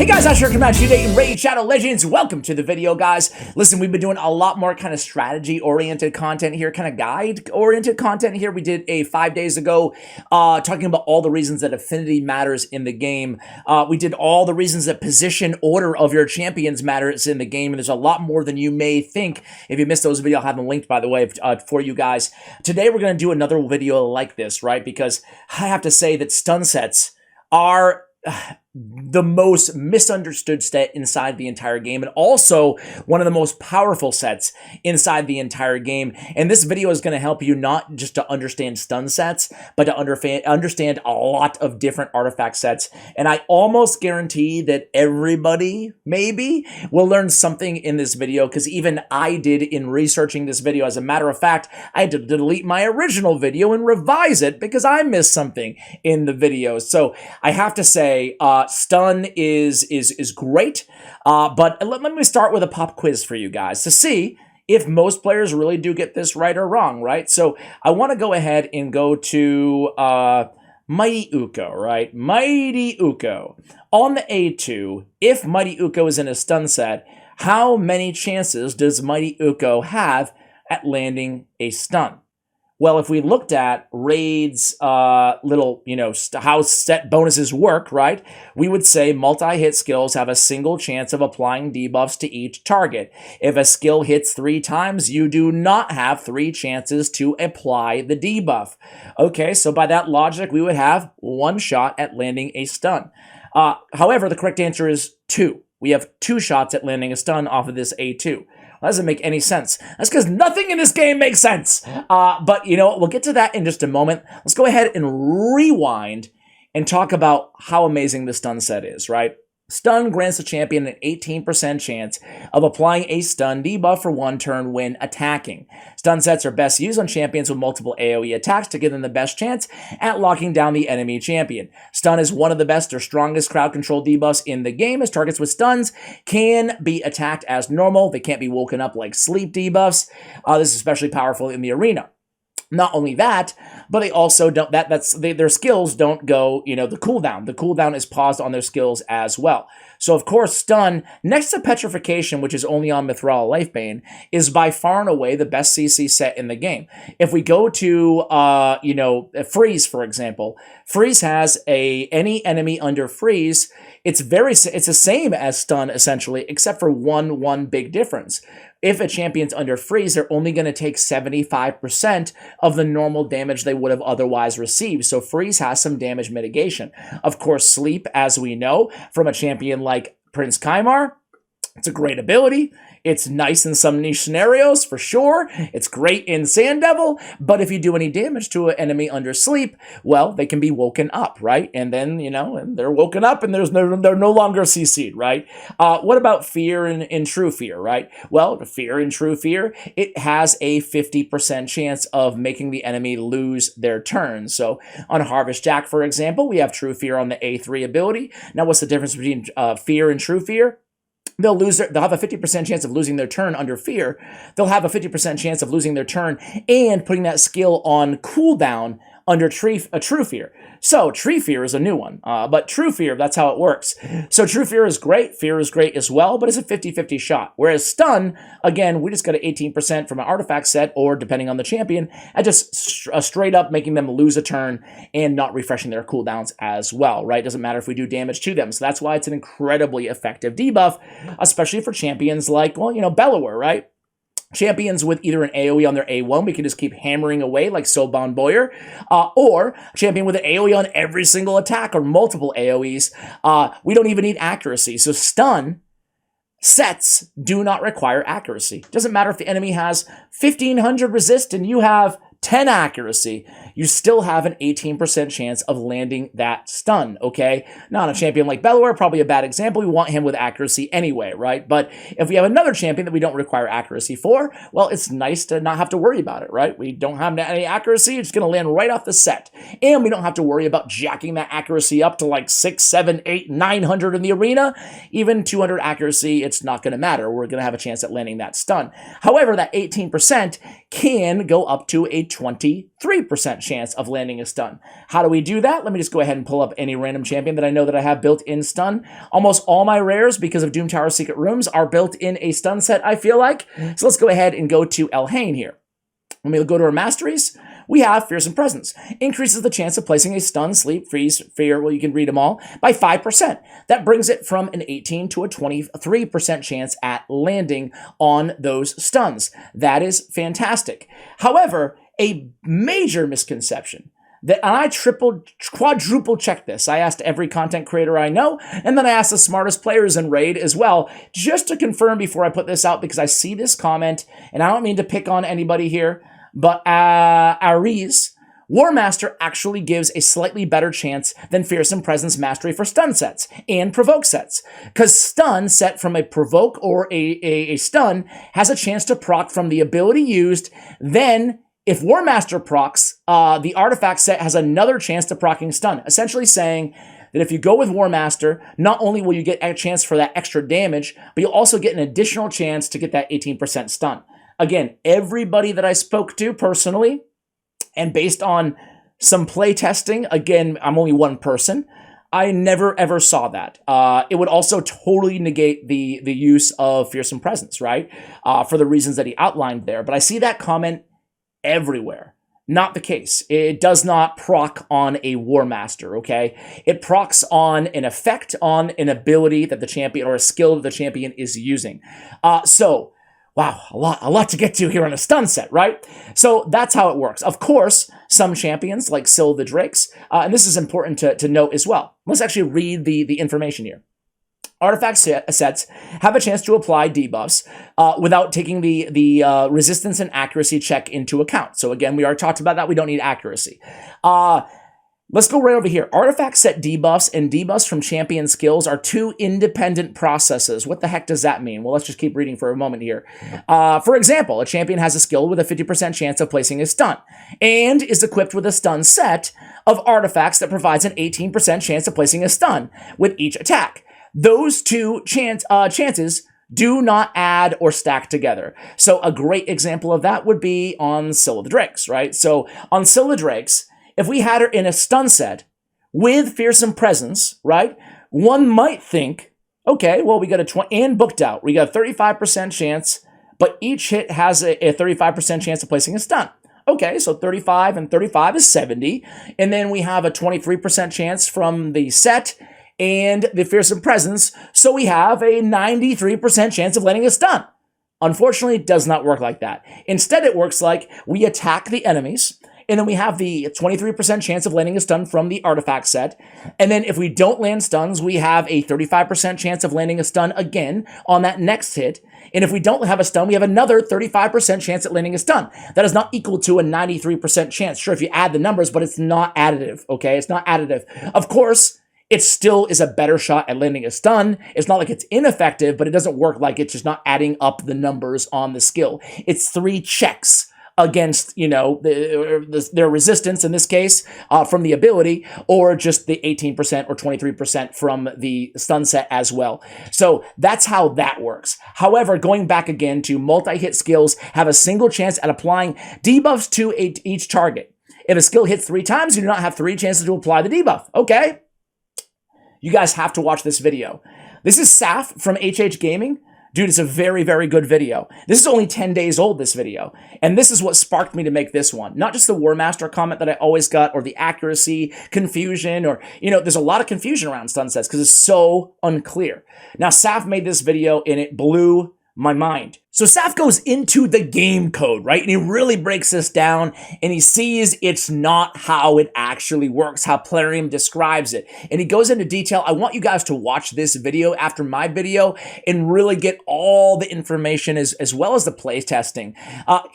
Hey guys, Asher Command today in Raid Shadow Legends. Welcome to the video, guys. Listen, we've been doing a lot more kind of strategy-oriented content here, kind of guide-oriented content here. We did a 5 days ago talking about all the reasons that affinity matters in the game. We did all the reasons that position order of your champions matters in the game, and there's a lot more than you may think. If you missed those videos, I'll have them linked, by the way, for you guys. Today, we're going to do another video like this, right? Because I have to say that stun sets are the most misunderstood set inside the entire game, and also one of the most powerful sets inside the entire game. And this video is going to help you not just to understand stun sets, but to understand a lot of different artifact sets. And I almost guarantee that everybody maybe will learn something in this video, because even I did in researching this video. As a matter of fact, I had to delete my original video and revise it because I missed something in the video. So I have to say, stun is great, but let me start with a pop quiz for you guys to see if most players really do get this right or wrong, right? So I want to go ahead and go to Mighty Uko, right? Mighty Uko. On the A2, if Mighty Uko is in a stun set, how many chances does Mighty Uko have at landing a stun? Well, if we looked at Raid's little, how set bonuses work, right, we would say multi-hit skills have a single chance of applying debuffs to each target. If a skill hits 3 times, you do not have 3 chances to apply the debuff. Okay, so by that logic, we would have 1 shot at landing a stun. However, the correct answer is 2. We have 2 shots at landing a stun off of this A2. That doesn't make any sense. That's because nothing in this game makes sense. But you know what? We'll get to that in just a moment. Let's go ahead and rewind and talk about how amazing the stun set is, right? Stun grants the champion an 18% chance of applying a stun debuff for 1 turn when attacking. Stun sets are best used on champions with multiple AoE attacks to give them the best chance at locking down the enemy champion. Stun is one of the best or strongest crowd control debuffs in the game, as targets with stuns can be attacked as normal. They can't be woken up like sleep debuffs. This is especially powerful in the arena. Not only that, but they also don't, their skills don't go, the cooldown. The cooldown is paused on their skills as well. So, of course, stun, next to petrification, which is only on Mithril Lifebane, is by far and away the best CC set in the game. If we go to, freeze, for example, freeze has any enemy under freeze, it's the same as stun, essentially, except for one big difference. If a champion's under freeze, they're only going to take 75% of the normal damage they would have otherwise received. So freeze has some damage mitigation. Of course, sleep, as we know, from a champion like Prince Kaimar, it's a great ability. It's nice in some niche scenarios, for sure. It's great in Sand Devil, but if you do any damage to an enemy under sleep, well, they can be woken up, right? And then, and they're woken up and they're no longer CC'd, right? What about Fear and True Fear, right? Well, the Fear and True Fear, it has a 50% chance of making the enemy lose their turn. So on Harvest Jack, for example, we have True Fear on the A3 ability. Now, what's the difference between Fear and True Fear? They'll have a 50% chance of losing their turn under Fear. They'll have a 50% chance of losing their turn and putting that skill on cooldown under True Fear. So Tree Fear is a new one, but True Fear, that's how it works. So True Fear is great, Fear is great as well, but it's a 50-50 shot. Whereas Stun, again, we just got an 18% from an artifact set, or depending on the champion, and just straight up making them lose a turn and not refreshing their cooldowns as well, right? Doesn't matter if we do damage to them. So that's why it's an incredibly effective debuff, especially for champions like, Bellower, right? Champions with either an AoE on their A1, we can just keep hammering away like Soban Boyer, or a champion with an AoE on every single attack or multiple AoEs. We don't even need accuracy. So stun sets do not require accuracy. Doesn't matter if the enemy has 1500 resist and you have 10 accuracy, you still have an 18% chance of landing that stun, okay? Now, on a champion like Bellower, probably a bad example. We want him with accuracy anyway, right? But if we have another champion that we don't require accuracy for, well, it's nice to not have to worry about it, right? We don't have any accuracy. It's going to land right off the set. And we don't have to worry about jacking that accuracy up to like 6, 7, 8, 900 in the arena. Even 200 accuracy, it's not going to matter. We're going to have a chance at landing that stun. However, that 18% can go up to a 23% chance of landing a stun. How do we do that? Let me just go ahead and pull up any random champion that I know that I have built in stun. Almost all my rares, because of Doom Tower Secret Rooms, are built in a stun set, I feel like. So let's go ahead and go to Elhain here. When we go to our masteries, we have Fearsome Presence. Increases the chance of placing a stun, sleep, freeze, fear, well, you can read them all, by 5%. That brings it from an 18 to a 23% chance at landing on those stuns. That is fantastic. However, a major misconception that, and I quadruple checked this. I asked every content creator I know, and then I asked the smartest players in Raid as well, just to confirm before I put this out, because I see this comment, and I don't mean to pick on anybody here, but Aries, War Master actually gives a slightly better chance than Fearsome Presence Mastery for stun sets and provoke sets. Because stun set from a provoke or a stun has a chance to proc from the ability used. Then, if War Master procs, the artifact set has another chance to proccing stun. Essentially saying that if you go with War Master, not only will you get a chance for that extra damage, but you'll also get an additional chance to get that 18% stun. Again, everybody that I spoke to personally, and based on some play testing, again, I'm only one person, I never ever saw that. It would also totally negate the use of Fearsome Presence, right? For the reasons that he outlined there. But I see that comment everywhere. Not the case. It does not proc on a War Master, okay? It procs on an effect, on an ability that the champion, or a skill that the champion is using. Wow, a lot to get to here on a stun set, right? So that's how it works. Of course, some champions, like Syl the Drakes, and this is important to note as well. Let's actually read the information here. Artifact sets have a chance to apply debuffs without taking the resistance and accuracy check into account. So again, we already talked about that. We don't need accuracy. Let's go right over here. Artifact set debuffs and debuffs from champion skills are two independent processes. What the heck does that mean? Well, let's just keep reading for a moment here. For example, a champion has a skill with a 50% chance of placing a stun and is equipped with a stun set of artifacts that provides an 18% chance of placing a stun with each attack. Those two chances do not add or stack together. So a great example of that would be on Syl the Drakes, right? So on Syl the Drakes, if we had her in a stun set with Fearsome Presence, right, one might think, okay, well, we got a 20 and booked out. We got a 35% chance, but each hit has a 35% chance of placing a stun. Okay, so 35 and 35 is 70. And then we have a 23% chance from the set and the Fearsome Presence, so we have a 93% chance of landing a stun. Unfortunately, it does not work like that. Instead, it works like we attack the enemies, and then we have the 23% chance of landing a stun from the artifact set. And then if we don't land stuns, we have a 35% chance of landing a stun again on that next hit. And if we don't have a stun, we have another 35% chance at landing a stun. That is not equal to a 93% chance. Sure, if you add the numbers, but it's not additive, okay? It's not additive. Of course, it still is a better shot at landing a stun. It's not like it's ineffective, but it doesn't work like it's just not adding up the numbers on the skill. It's 3 checks against, you know, their resistance in this case from the ability, or just the 18% or 23% from the stun set as well. So that's how that works. However, going back again to multi-hit skills have a single chance at applying debuffs to each target. If a skill hits 3 times, you do not have 3 chances to apply the debuff. Okay? You guys have to watch this video. This is Saf from HH Gaming. Dude, it's a very, very good video. This is only 10 days old, this video. And this is what sparked me to make this one. Not just the War Master comment that I always got, or the accuracy, confusion, or, you know, there's a lot of confusion around stun sets because it's so unclear. Now, Saf made this video and it blew my mind. So Saf goes into the game code, right? And he really breaks this down and he sees it's not how it actually works, how Plarium describes it. And he goes into detail. I want you guys to watch this video after my video and really get all the information as well as the play testing.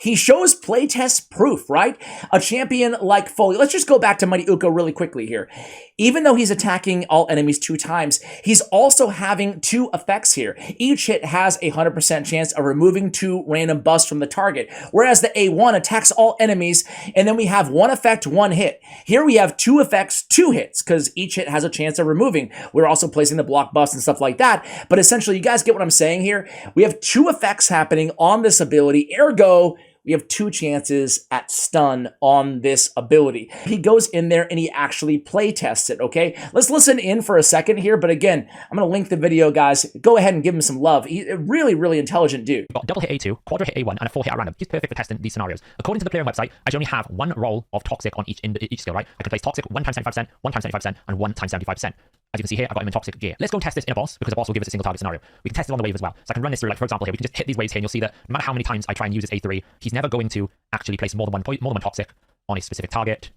He shows play test proof, right? A champion like Foley. Let's just go back to Mighty Uko really quickly here. Even though he's attacking all enemies 2 times, he's also having 2 effects here. Each hit has a 100% chance of removing 2 random buffs from the target, whereas the A1 attacks all enemies, and then we have 1 effect, 1 hit. Here we have 2 effects, 2 hits, because each hit has a chance of removing. We're also placing the block buffs and stuff like that, but essentially, you guys get what I'm saying here? We have 2 effects happening on this ability, ergo, we have 2 chances at stun on this ability. He goes in there and he actually play tests it, okay? Let's listen in for a second here, but again, I'm going to link the video, guys. Go ahead and give him some love. He's a really, really intelligent dude. Got double hit A2, quadra hit A1, and a 4 hit at random. He's perfect for testing these scenarios. According to the player website, I only have 1 roll of toxic on each skill, right? I can place toxic 1 times 75%, 1 times 75%, and 1 times 75%. As you can see here, I've got him in toxic gear. Let's go test this in a boss, because a boss will give us a single target scenario. We can test it on the wave as well. So I can run this through, like for example here, we can just hit these waves here, and you'll see that no matter how many times I try and use this A3, he's never going to actually place more than one toxic on a specific target.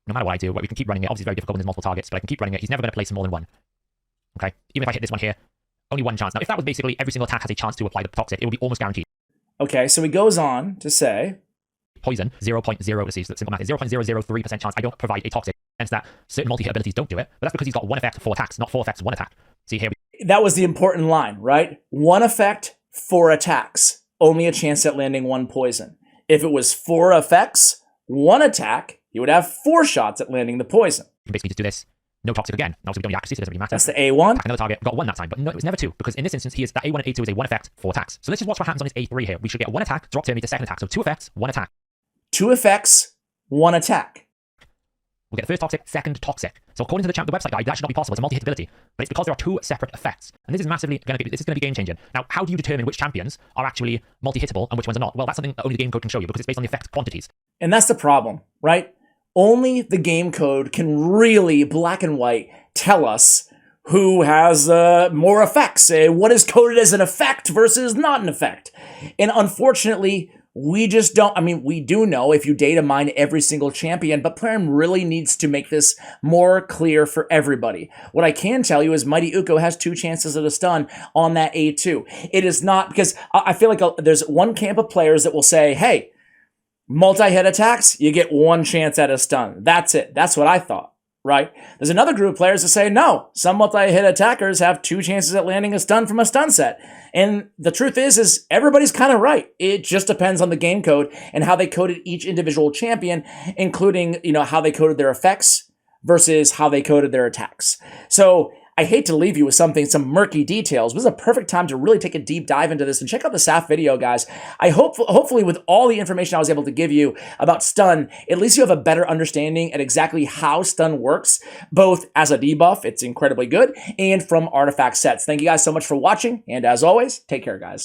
No matter what I do, we can keep running it. Obviously, it's very difficult when there's multiple targets, but I can keep running it. He's never going to place more than 1. Okay? Even if I hit this one here, only 1 chance. Now, if that was basically every single attack has a chance to apply the toxic, it would be almost guaranteed. Okay, so he goes on to say, poison, 0.0, let's see, so simple math, 0.003% chance I don't provide a toxic. Hence that certain multi-hit abilities don't do it, but that's because he's got 1 effect, 4 attacks, not 4 effects, 1 attack. See here. That was the important line, right? 1 effect, 4 attacks. Only a chance at landing 1 poison. If it was 4 effects, 1 attack, you would have 4 shots at landing the poison. You can basically just do this. No toxic again. Now, obviously, we don't need accuracy, so it doesn't really matter. That's the A1. Attack another target. Got 1 that time, but no, it was never 2, because in this instance, that A1 and A2 is a 1 effect, 4 attacks. So let's just watch what happens on this A3 here. We should get 1 attack, drop turn me to 2nd attack. So 2 effects, 1 attack. 2 effects, 1 attack. We'll get the 1st toxic, 2nd toxic. So according to the website guide, that should not be possible. It's a multi-hit ability, but it's because there are 2 separate effects, and this is massively going to be game changing. Now, how do you determine which champions are actually multi-hittable and which ones are not? Well, that's something that only the game code can show you, because it's based on the effect quantities. And that's the problem, right? Only the game code can really black and white tell us who has more effects, what is coded as an effect versus not an effect. And unfortunately, we just don't, I mean, we do know if you data mine every single champion, but Plarium really needs to make this more clear for everybody. What I can tell you is Mighty Uko has 2 chances at a stun on that A2. It is not, because I feel like there's one camp of players that will say, hey, multi-hit attacks, you get 1 chance at a stun. That's it. That's what I thought, right? There's another group of players that say, no, some multi-hit attackers have 2 chances at landing a stun from a stun set. And the truth is everybody's kind of right. It just depends on the game code and how they coded each individual champion, including, how they coded their effects versus how they coded their attacks. So I hate to leave you with some murky details. This is a perfect time to really take a deep dive into this and check out the SAF video, guys. I hopefully with all the information I was able to give you about stun, at least you have a better understanding at exactly how stun works, both as a debuff, it's incredibly good, and from artifact sets. Thank you guys so much for watching, and as always, take care, guys.